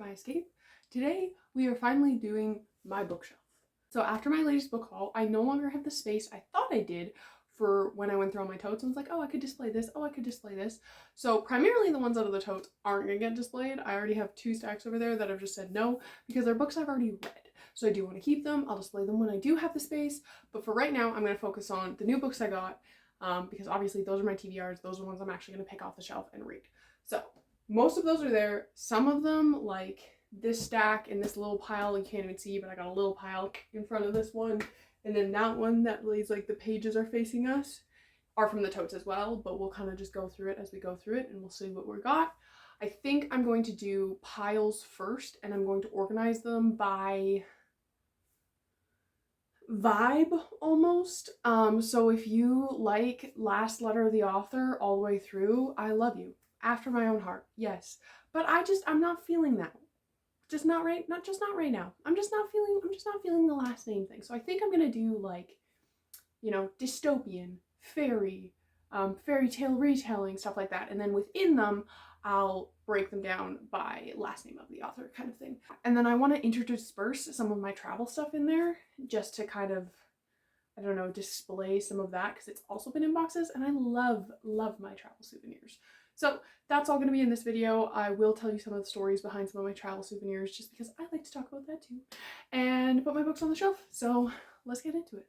my escape. Today we are finally doing my bookshelf. So after my latest book haul, I no longer have the space I thought I did for when I went through all my totes and was like, oh, I could display this, oh, I could display this. So primarily the ones out of the totes aren't gonna get displayed. I already have 2 stacks over there that I've just said no because they're books I've already read. So I do want to keep them. I'll display them when I do have the space, but for right now I'm going to focus on the new books I got because obviously those are my TBRs. Those are the ones I'm actually going to pick off the shelf and read. So most of those are there. Some of them, like this stack in this little pile, you can't even see, but I got a little pile in front of this one, and then that one that lays like the pages are facing us, are from the totes as well, but we'll kind of just go through it as we go through it and we'll see what we got. I think I'm going to do piles first, and I'm going to organize them by vibe almost. So if you like Last Letter of the Author all the way through, I love you. After My Own Heart, yes. But I'm not feeling that. Just not right now. I'm just not feeling the last name thing. So I think I'm gonna do like, you know, dystopian, fairy, fairy tale retelling, stuff like that. And then within them, I'll break them down by last name of the author kind of thing. And then I want to intersperse some of my travel stuff in there just to kind of, I don't know, display some of that because it's also been in boxes and I love my travel souvenirs. So that's all going to be in this video. I will tell you some of the stories behind some of my travel souvenirs just because I like to talk about that too. And put my books on the shelf. So let's get into it.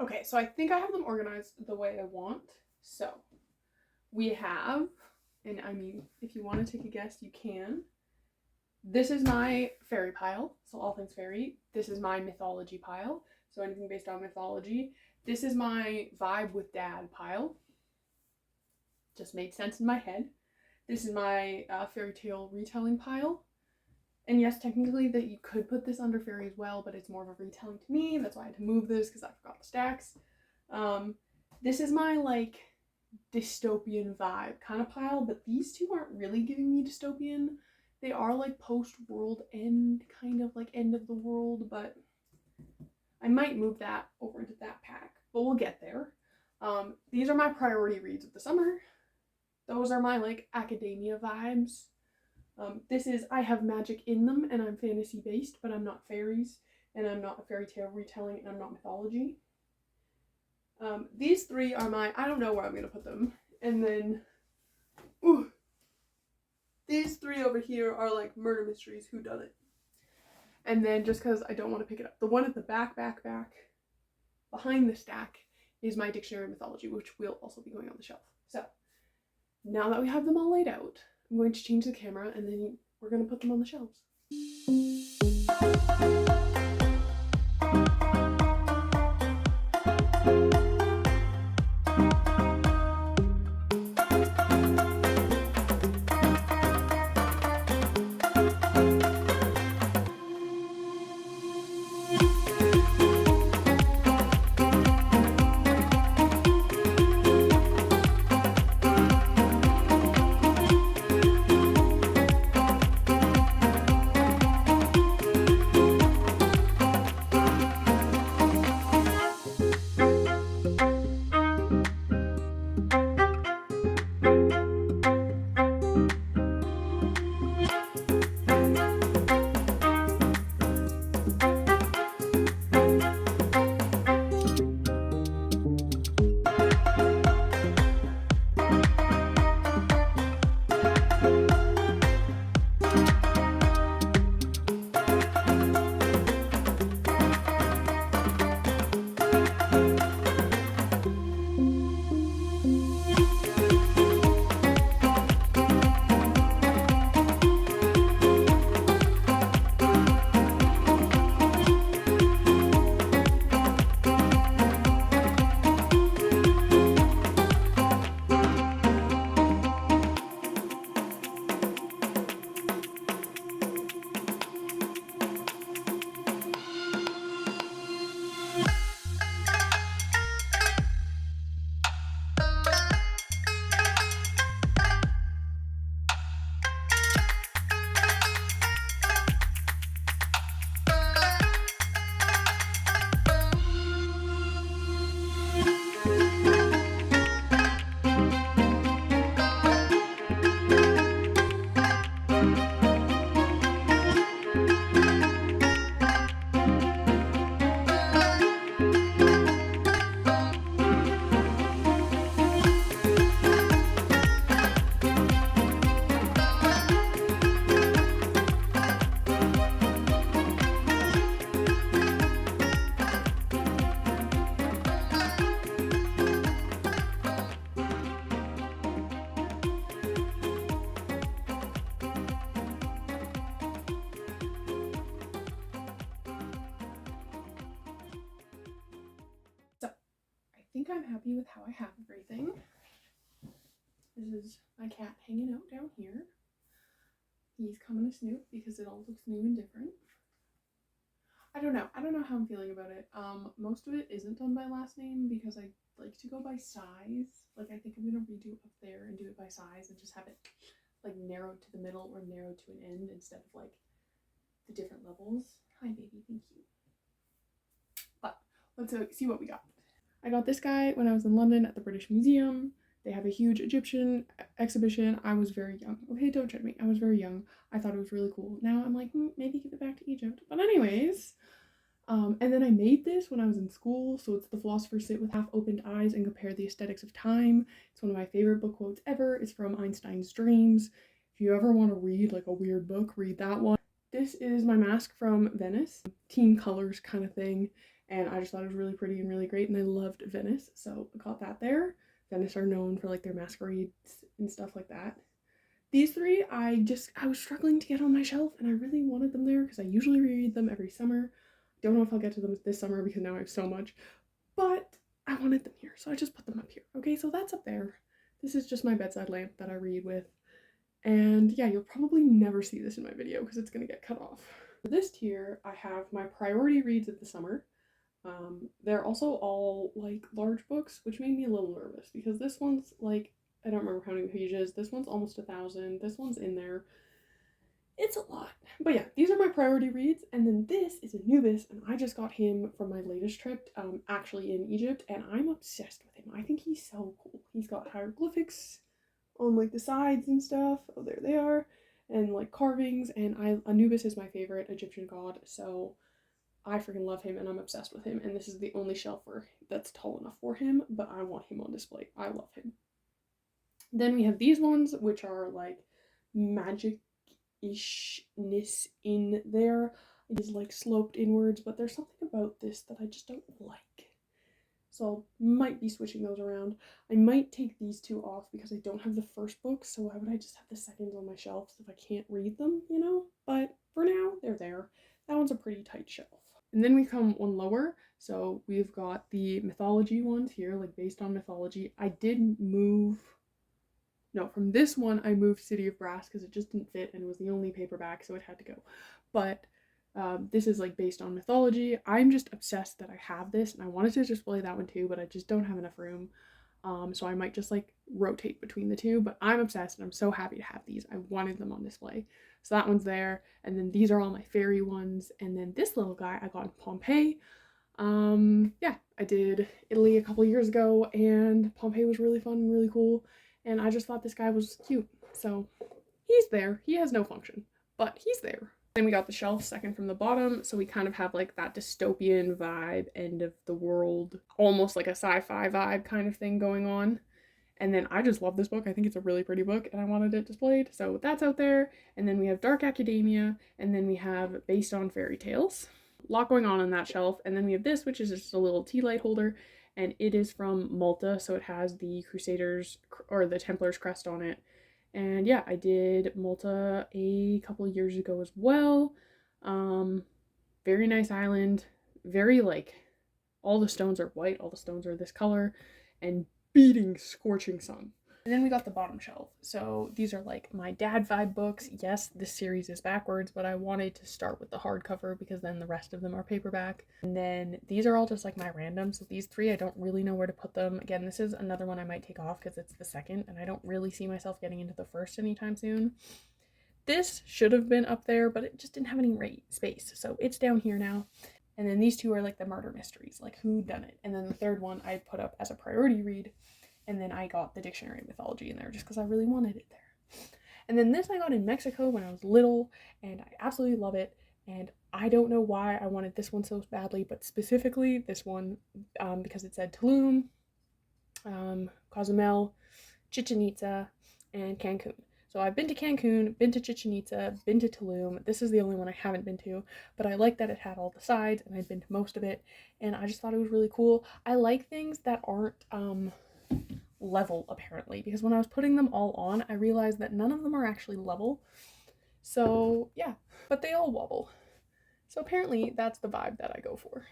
Okay, so I think I have them organized the way I want. So we have, and I mean, if you want to take a guess, you can. This is my fairy pile, so all things fairy. This is my mythology pile, so anything based on mythology. This is my vibe with dad pile. Just made sense in my head. This is my fairy tale retelling pile. And yes, technically that you could put this under fairy as well, but it's more of a retelling to me. That's why I had to move this because I forgot the stacks. This is my like dystopian vibe kind of pile, but these two aren't really giving me dystopian. They are like post-world end, kind of like end of the world, but I might move that over into that pack, but we'll get there. These are my priority reads of the summer. Those are my like academia vibes. This is I have magic in them and I'm fantasy based, but I'm not fairies and I'm not a fairy tale retelling and I'm not mythology. These 3 are my, I don't know where I'm going to put them. And then, these 3 over here are like murder mysteries, whodunit. And then just because I don't want to pick it up, the one at the back behind the stack is my dictionary of mythology, which will also be going on the shelf. So now that we have them all laid out, I'm going to change the camera and then we're going to put them on the shelves. think I'm happy with how I have everything. This is my cat hanging out down here. He's coming to snoop because it all looks new and different. I don't know how I'm feeling about it. Most of it isn't done by last name because I like to go by size. Like, I think I'm gonna redo up there and do it by size and just have it like narrowed to the middle or narrowed to an end instead of like the different levels. Hi baby, thank you. But let's see what we got. I got this guy when I was in London at the British Museum. They have a huge Egyptian exhibition. I was very young. Okay, don't judge me. I was very young. I thought it was really cool. Now I'm like, maybe give it back to Egypt. But anyways, and then I made this when I was in school. So it's The Philosopher Sit with Half-Opened Eyes and Compare the Aesthetics of Time. It's one of my favorite book quotes ever. It's from Einstein's Dreams. If you ever want to read like a weird book, read that one. This is my mask from Venice. Team colors kind of thing. And I just thought it was really pretty and really great. And I loved Venice. So I got that there. Venice are known for like their masquerades and stuff like that. These three, I was struggling to get on my shelf and I really wanted them there because I usually reread them every summer. Don't know if I'll get to them this summer because now I have so much, but I wanted them here, so I just put them up here. Okay, so that's up there. This is just my bedside lamp that I read with. And yeah, you'll probably never see this in my video because it's gonna get cut off. For this tier, I have my priority reads of the summer. They're also all like large books, which made me a little nervous because this one's like, I don't remember how many pages. This one's almost 1,000. This one's in there. It's a lot. But yeah, these are my priority reads. And then this is Anubis, and I just got him from my latest trip, actually in Egypt, and I'm obsessed with him. I think he's so cool. He's got hieroglyphics on like the sides and stuff. Oh, there they are. And like carvings, and Anubis is my favorite Egyptian god, so I freaking love him and I'm obsessed with him, and this is the only shelf that's tall enough for him, but I want him on display. I love him. Then we have these ones, which are like magic-ishness in there. It is like sloped inwards, but there's something about this that I just don't like. So I might be switching those around. I might take these two off because I don't have the first book, so why would I just have the seconds on my shelves if I can't read them, you know? But for now, they're there. That one's a pretty tight shelf. And then we come one lower, so we've got the mythology ones here, like based on mythology. I did move, no, from this one I moved City of Brass because it just didn't fit and it was the only paperback, so it had to go. But this is like based on mythology. I'm just obsessed that I have this, and I wanted to display that one too, but I just don't have enough room. So I might just like rotate between the two, but I'm obsessed and I'm so happy to have these. I wanted them on display. So that one's there, and then these are all my fairy ones, and then this little guy I got in Pompeii. Yeah, I did Italy a couple years ago, and Pompeii was really fun and really cool, and I just thought this guy was cute. So he's there. He has no function, but he's there. Then we got the shelf second from the bottom, so we kind of have like that dystopian vibe, end of the world, almost like a sci-fi vibe kind of thing going on. And then I just love this book. I think it's a really pretty book and I wanted it displayed. So that's out there. And then we have Dark Academia, and then we have Based on Fairy Tales. A lot going on that shelf. And then we have this, which is just a little tea light holder, and it is from Malta. So it has the Crusaders or the Templars crest on it. And yeah, I did Malta a couple of years ago as well. Very nice island. Very like, all the stones are white, all the stones are this color, and beating scorching sun. And then we got the bottom shelf. So these are like my dad vibe books. Yes, this series is backwards, but I wanted to start with the hardcover because then the rest of them are paperback. And then these are all just like my randoms. So these three, I don't really know where to put them. Again, this is another one I might take off because it's the second, and I don't really see myself getting into the first anytime soon. This should have been up there, but it just didn't have any space. So it's down here now. And then these two are like the murder mysteries, like who done it. And then the third one I put up as a priority read. And then I got the Dictionary of Mythology in there just because I really wanted it there. And then this I got in Mexico when I was little, and I absolutely love it. And I don't know why I wanted this one so badly, but specifically this one, because it said Tulum, Cozumel, Chichen Itza, and Cancun. So I've been to Cancun, been to Chichen Itza, been to Tulum. This is the only one I haven't been to, but I like that it had all the sides, and I've been to most of it, and I just thought it was really cool. I like things that aren't level, apparently, because when I was putting them all on, I realized that none of them are actually level. So yeah, but they all wobble. So apparently that's the vibe that I go for.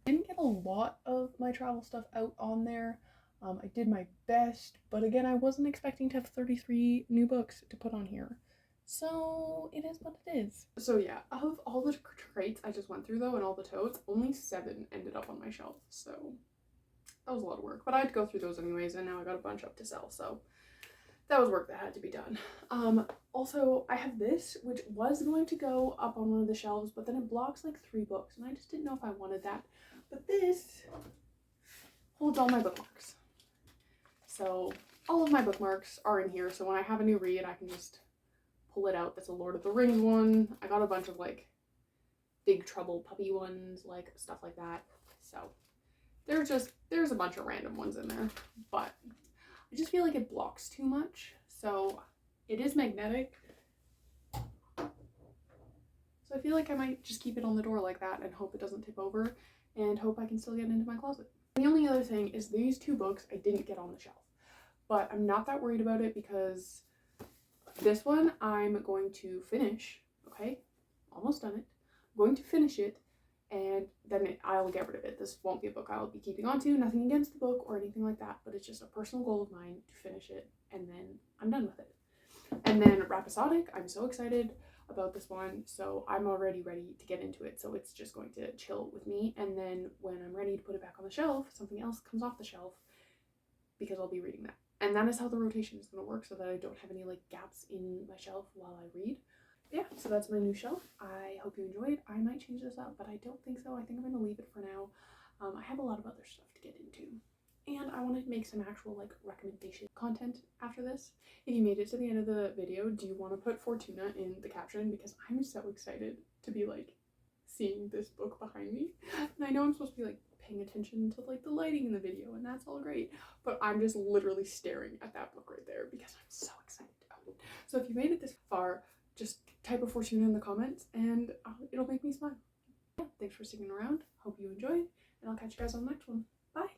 I didn't get a lot of my travel stuff out on there. I did my best, but again, I wasn't expecting to have 33 new books to put on here. So it is what it is. So yeah, of all the crates I just went through though and all the totes, only 7 ended up on my shelf. So that was a lot of work, but I had to go through those anyways, and now I got a bunch up to sell. So that was work that had to be done. Also, I have this, which was going to go up on one of the shelves, but then it blocks like 3 books, and I just didn't know if I wanted that. But this holds all my bookmarks. So all of my bookmarks are in here, so when I have a new read, I can just pull it out. That's a Lord of the Rings one. I got a bunch of like Big Trouble puppy ones, like stuff like that. So there's a bunch of random ones in there, but I just feel like it blocks too much. So it is magnetic. So I feel like I might just keep it on the door like that and hope it doesn't tip over and hope I can still get into my closet. The only other thing is these 2 books I didn't get on the shelf, but I'm not that worried about it because this one I'm going to finish, okay? Almost done it. I'm going to finish it, and then I'll get rid of it. This won't be a book I'll be keeping on to. Nothing against the book or anything like that, but it's just a personal goal of mine to finish it, and then I'm done with it. And then Rhapsodic, I'm so excited about this one, so I'm already ready to get into it. So it's just going to chill with me, and then when I'm ready to put it back on the shelf, something else comes off the shelf because I'll be reading that. And that is how the rotation is going to work, so that I don't have any like gaps in my shelf while I read. But yeah, so that's my new shelf. I hope you enjoyed. I might change this up, but I don't think so. I think I'm going to leave it for now. I have a lot of other stuff to get into. And I want to make some actual like recommendation content after this. If you made it to the end of the video, do you want to put Fortuna in the caption? Because I'm so excited to be like seeing this book behind me. And I know I'm supposed to be like paying attention to like the lighting in the video, and that's all great, but I'm just literally staring at that book right there because I'm so excited about it. So if you made it this far, just type a Fortuna in the comments and it'll make me smile. Yeah, thanks for sticking around. Hope you enjoyed, and I'll catch you guys on the next one. Bye.